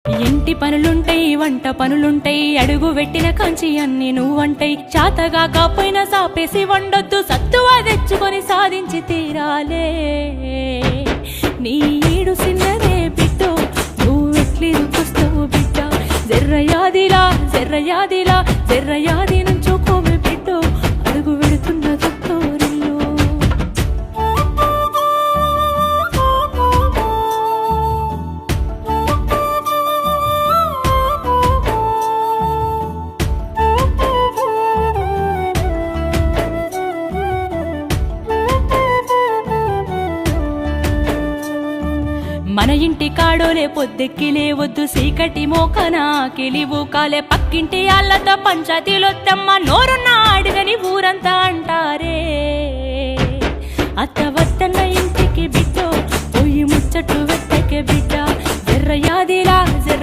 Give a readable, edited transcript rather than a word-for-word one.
ఇంటి పనులుంటాయి, వంట పనులుంటాయి, అడుగు పెట్టిన కంచి అన్ని నువ్వంటాయి. చాతగా కాపోయినా సాపేసి వండొద్దు, సత్తువా తెచ్చుకొని సాధించి తీరాలే. నీ ఈడు సిన్నదే బిడ్డో, నువ్వెట్లి రుకొస్తావు బిడ్డ. జర్రయాదిలా జర్రయాదిలా జర్రయాది నుంచోకోవే బిడ్డో, అడుగు పెడుతున్న తొత్తోరిల్లు. మన ఇంటి కాడోలే పొద్దెక్కి లేవద్దు, సీకటి మోకన కిలివు కాలే. పక్కింటి ఆళ్ళతో పంచాయతీలొత్తమ్మ, నోరున్న అడుగని ఊరంతా అంటారే. అత్త వద్దన్న ఇంటికి బిడ్డో, పోయి ముచ్చట్లు వెట్టకే బిడ్డ. జర్రయాదిలా జర్ర